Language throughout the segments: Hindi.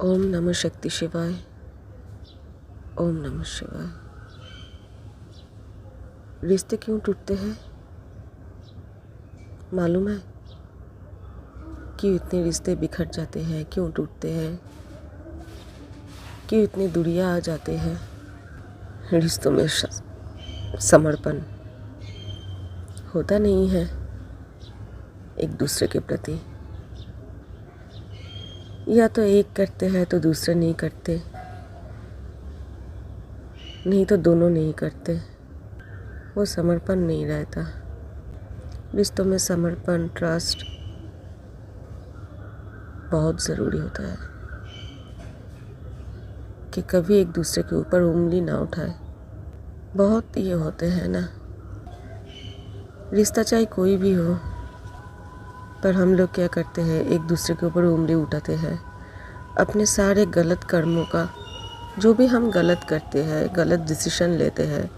ओम नमः शक्ति शिवाय। ओम नमः शिवाय। रिश्ते क्यों टूटते हैं मालूम है? क्यों इतने रिश्ते बिखर जाते हैं, क्यों टूटते हैं, क्यों इतनी दूरियां आ जाते हैं? रिश्तों में समर्पण होता नहीं है एक दूसरे के प्रति। या तो एक करते हैं तो दूसरे नहीं करते, नहीं तो दोनों नहीं करते। वो समर्पण नहीं रहता। रिश्तों में समर्पण, ट्रस्ट बहुत ज़रूरी होता है कि कभी एक दूसरे के ऊपर उंगली ना उठाए। बहुत ये होते हैं ना, रिश्ता चाहे कोई भी हो, पर हम लोग क्या करते हैं, एक दूसरे के ऊपर उंगली उठाते हैं। अपने सारे गलत कर्मों का, जो भी हम गलत करते हैं, गलत डिसीजन लेते हैं,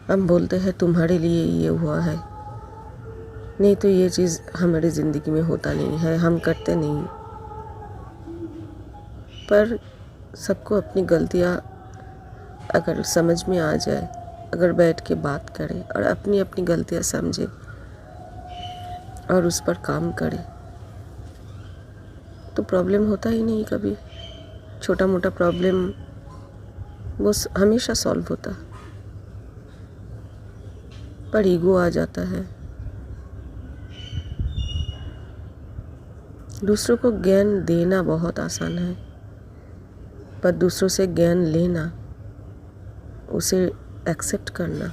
हम बोलते हैं तुम्हारे लिए ये हुआ है, नहीं तो ये चीज़ हमारी ज़िंदगी में होता नहीं है, हम करते नहीं। पर सबको अपनी गलतियाँ अगर समझ में आ जाए, अगर बैठ के बात करें और अपनी अपनी गलतियाँ समझे और उस पर काम करे, तो प्रॉब्लम होता ही नहीं कभी। छोटा मोटा प्रॉब्लम वो हमेशा सॉल्व होता, पर ईगो आ जाता है। दूसरों को ज्ञान देना बहुत आसान है, पर दूसरों से ज्ञान लेना, उसे एक्सेप्ट करना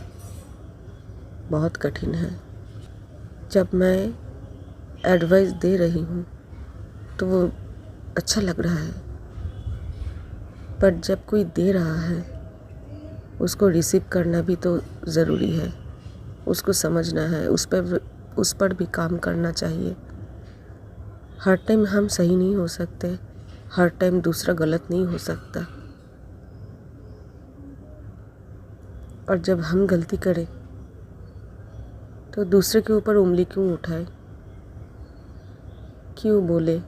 बहुत कठिन है। जब मैं एडवाइस दे रही हूँ तो वो अच्छा लग रहा है, पर जब कोई दे रहा है उसको रिसीव करना भी तो ज़रूरी है, उसको समझना है, उस पर भी काम करना चाहिए। हर टाइम हम सही नहीं हो सकते, हर टाइम दूसरा गलत नहीं हो सकता। और जब हम गलती करें तो दूसरे के ऊपर उंगली क्यों उठाए, क्यों बोले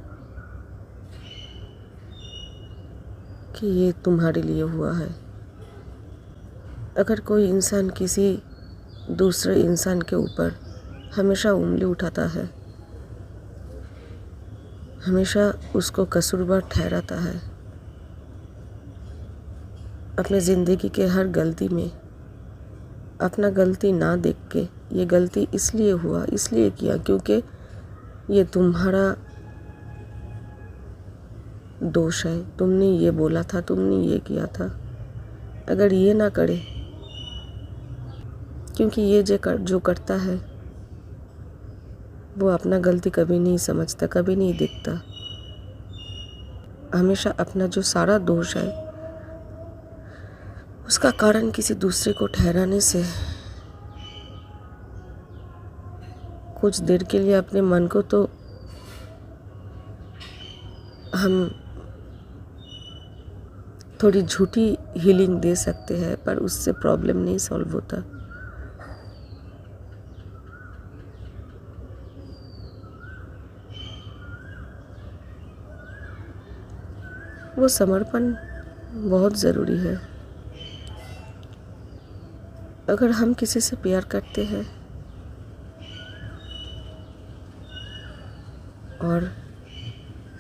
कि ये तुम्हारे लिए हुआ है। अगर कोई इंसान किसी दूसरे इंसान के ऊपर हमेशा उंगली उठाता है, हमेशा उसको कसूरवार ठहराता है, अपने ज़िंदगी के हर गलती में अपना गलती ना देख के, ये गलती इसलिए हुआ, इसलिए किया क्योंकि ये तुम्हारा दोष है, तुमने ये बोला था, तुमने ये किया था। अगर ये ना करे, क्योंकि ये जो करता है वो अपना गलती कभी नहीं समझता, कभी नहीं देखता। हमेशा अपना जो सारा दोष है उसका कारण किसी दूसरे को ठहराने से कुछ देर के लिए अपने मन को तो हम थोड़ी झूठी हीलिंग दे सकते हैं, पर उससे प्रॉब्लम नहीं सॉल्व होता। वो समर्पण बहुत ज़रूरी है। अगर हम किसी से प्यार करते हैं और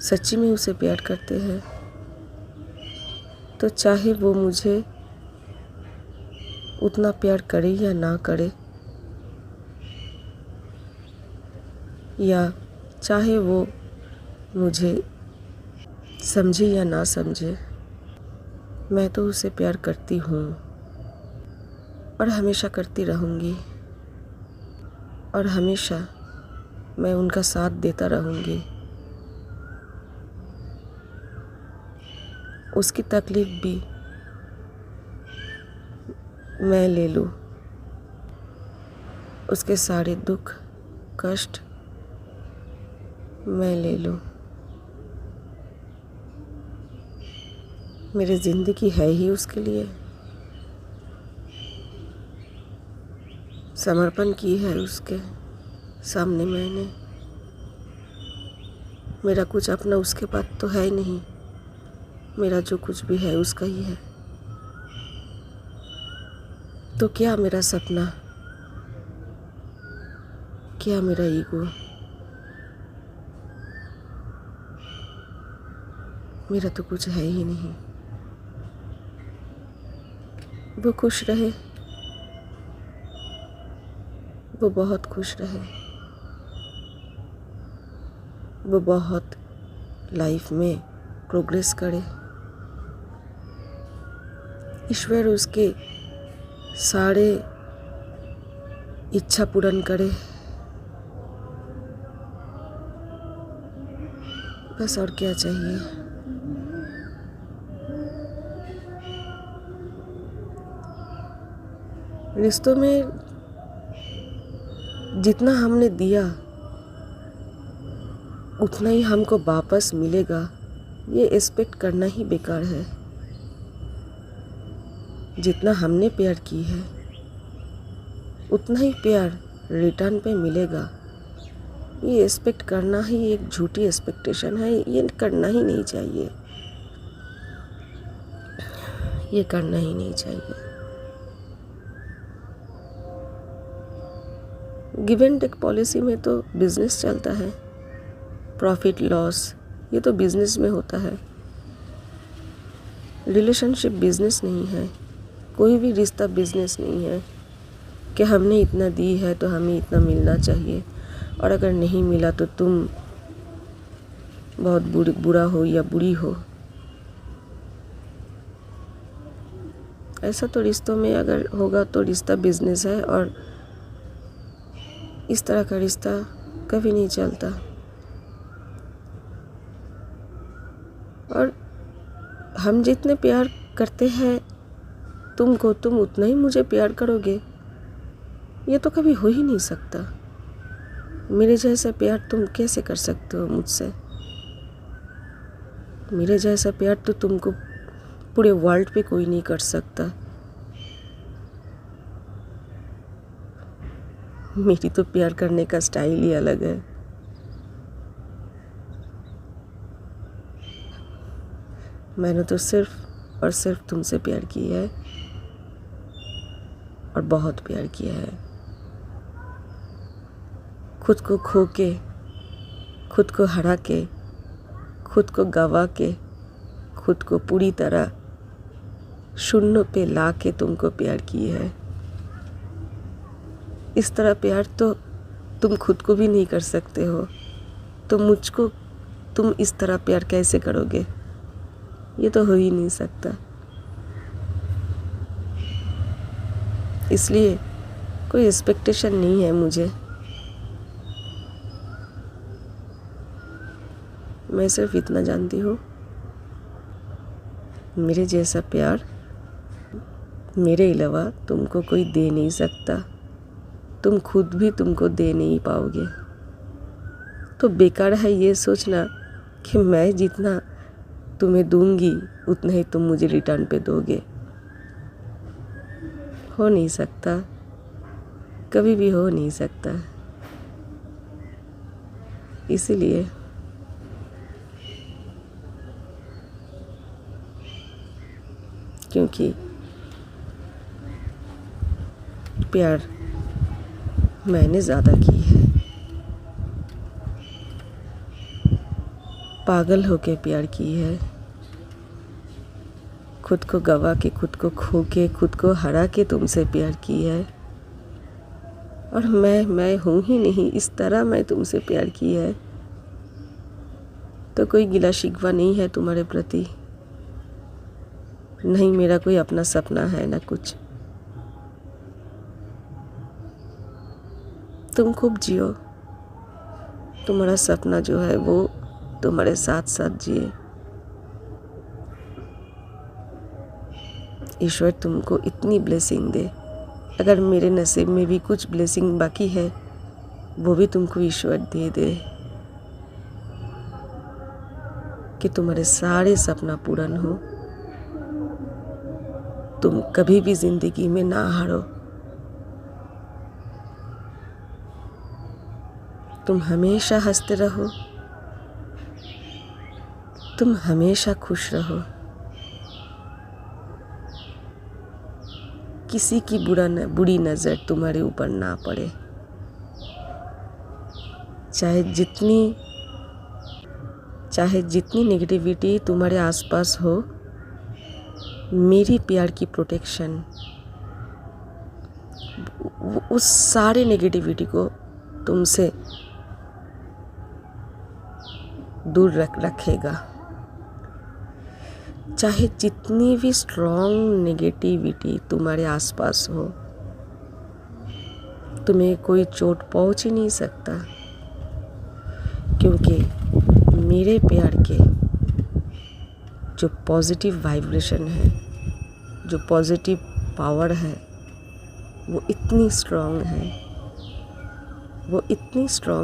सच्ची में उसे प्यार करते हैं, तो चाहे वो मुझे उतना प्यार करे या ना करे, या चाहे वो मुझे समझे या ना समझे, मैं तो उसे प्यार करती हूँ और हमेशा करती रहूँगी। और हमेशा मैं उनका साथ देता रहूँगी। उसकी तकलीफ़ भी मैं ले लूँ, उसके सारे दुख कष्ट मैं ले लूँ। मेरी ज़िंदगी है ही उसके लिए, समर्पण की है उसके सामने मैंने। मेरा कुछ अपना उसके पास तो है ही नहीं। मेरा जो कुछ भी है उसका ही है। तो क्या मेरा सपना, क्या मेरा ईगो, मेरा तो कुछ है ही नहीं। वो खुश रहे, वो बहुत खुश रहे, वो बहुत लाइफ में प्रोग्रेस करे। ईश्वर उसके सारे इच्छा पूर्ण करे, बस और क्या चाहिए। रिश्तों में जितना हमने दिया उतना ही हमको वापस मिलेगा, ये एक्सपेक्ट करना ही बेकार है। जितना हमने प्यार की है उतना ही प्यार रिटर्न पे मिलेगा, ये एक्सपेक्ट करना ही एक झूठी एक्सपेक्टेशन है। ये करना ही नहीं चाहिए, ये करना ही नहीं चाहिए। गिव एंड टेक पॉलिसी में तो बिजनेस चलता है, प्रॉफिट लॉस ये तो बिजनेस में होता है। रिलेशनशिप बिजनेस नहीं है, कोई भी रिश्ता बिजनेस नहीं है कि हमने इतना दी है तो हमें इतना मिलना चाहिए, और अगर नहीं मिला तो तुम बहुत बुरा हो या बुरी हो। ऐसा तो रिश्तों में अगर होगा तो रिश्ता बिजनेस है, और इस तरह का रिश्ता कभी नहीं चलता। और हम जितने प्यार करते हैं तुमको, तुम उतना ही मुझे प्यार करोगे, ये तो कभी हो ही नहीं सकता। मेरे जैसा प्यार तुम कैसे कर सकते हो मुझसे? मेरे जैसा प्यार तो तुमको पूरे वर्ल्ड पे कोई नहीं कर सकता। मेरी तो प्यार करने का स्टाइल ही अलग है। मैंने तो सिर्फ और सिर्फ तुमसे प्यार किया है, और बहुत प्यार किया है। खुद को खो के, खुद को हरा के, खुद को गवा के, खुद को पूरी तरह शून्य पे ला के तुमको प्यार किया है। इस तरह प्यार तो तुम खुद को भी नहीं कर सकते हो, तो मुझको तुम इस तरह प्यार कैसे करोगे? ये तो हो ही नहीं सकता। इसलिए कोई एक्सपेक्टेशन नहीं है मुझे। मैं सिर्फ इतना जानती हूँ, मेरे जैसा प्यार मेरे अलावा तुमको कोई दे नहीं सकता। तुम खुद भी तुमको दे नहीं पाओगे। तो बेकार है ये सोचना कि मैं जितना तुम्हें दूंगी उतना ही तुम मुझे रिटर्न पे दोगे। हो नहीं सकता, कभी भी हो नहीं सकता। इसीलिए क्योंकि प्यार मैंने ज़्यादा की है, पागल होके प्यार की है, खुद को गवा के, खुद को खो के, खुद को हरा के तुमसे प्यार की है। और मैं हूँ ही नहीं, इस तरह मैं तुमसे प्यार की है। तो कोई गिला शिकवा नहीं है तुम्हारे प्रति, नहीं मेरा कोई अपना सपना है ना कुछ। तुम खूब जियो, तुम्हारा सपना जो है वो तुम्हारे साथ साथ जिए। ईश्वर तुमको इतनी ब्लेसिंग दे। अगर मेरे नसीब में भी कुछ ब्लेसिंग बाकी है वो भी तुमको ईश्वर दे दे कि तुम्हारे सारे सपना पूर्ण हो, तुम कभी भी जिंदगी में ना हारो, तुम हमेशा हंसते रहो, तुम हमेशा खुश रहो। किसी की बुरी नज़र तुम्हारे ऊपर ना पड़े। चाहे जितनी नेगेटिविटी तुम्हारे आसपास हो, मेरी प्यार की प्रोटेक्शन उस सारे नेगेटिविटी को तुमसे दूर रखेगा। चाहे जितनी भी स्ट्रॉन्ग नेगेटिविटी तुम्हारे आसपास हो, तुम्हें कोई चोट पहुंच ही नहीं सकता, क्योंकि मेरे प्यार के जो पॉजिटिव वाइब्रेशन है, जो पॉजिटिव पावर है, वो इतनी स्ट्रॉन्ग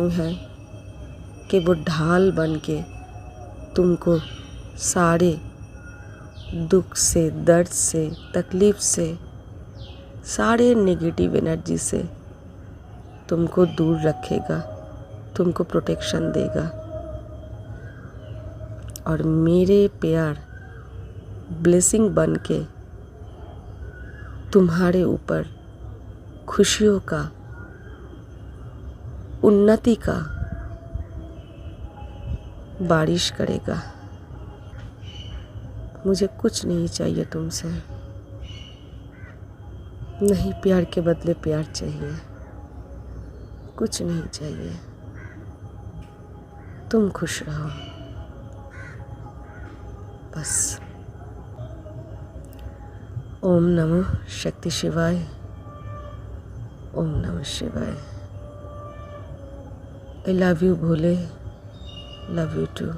है कि वो ढाल बन के तुमको सारे दुख से, दर्द से, तकलीफ़ से, सारे नेगेटिव एनर्जी से तुमको दूर रखेगा, तुमको प्रोटेक्शन देगा। और मेरे प्यार ब्लेसिंग बन के तुम्हारे ऊपर खुशियों का, उन्नति का बारिश करेगा। मुझे कुछ नहीं चाहिए तुमसे, नहीं प्यार के बदले प्यार चाहिए, कुछ नहीं चाहिए। तुम खुश रहो बस। ओम नमो शक्ति शिवाय, ओम नमः शिवाय। I love you Bhole, love you too।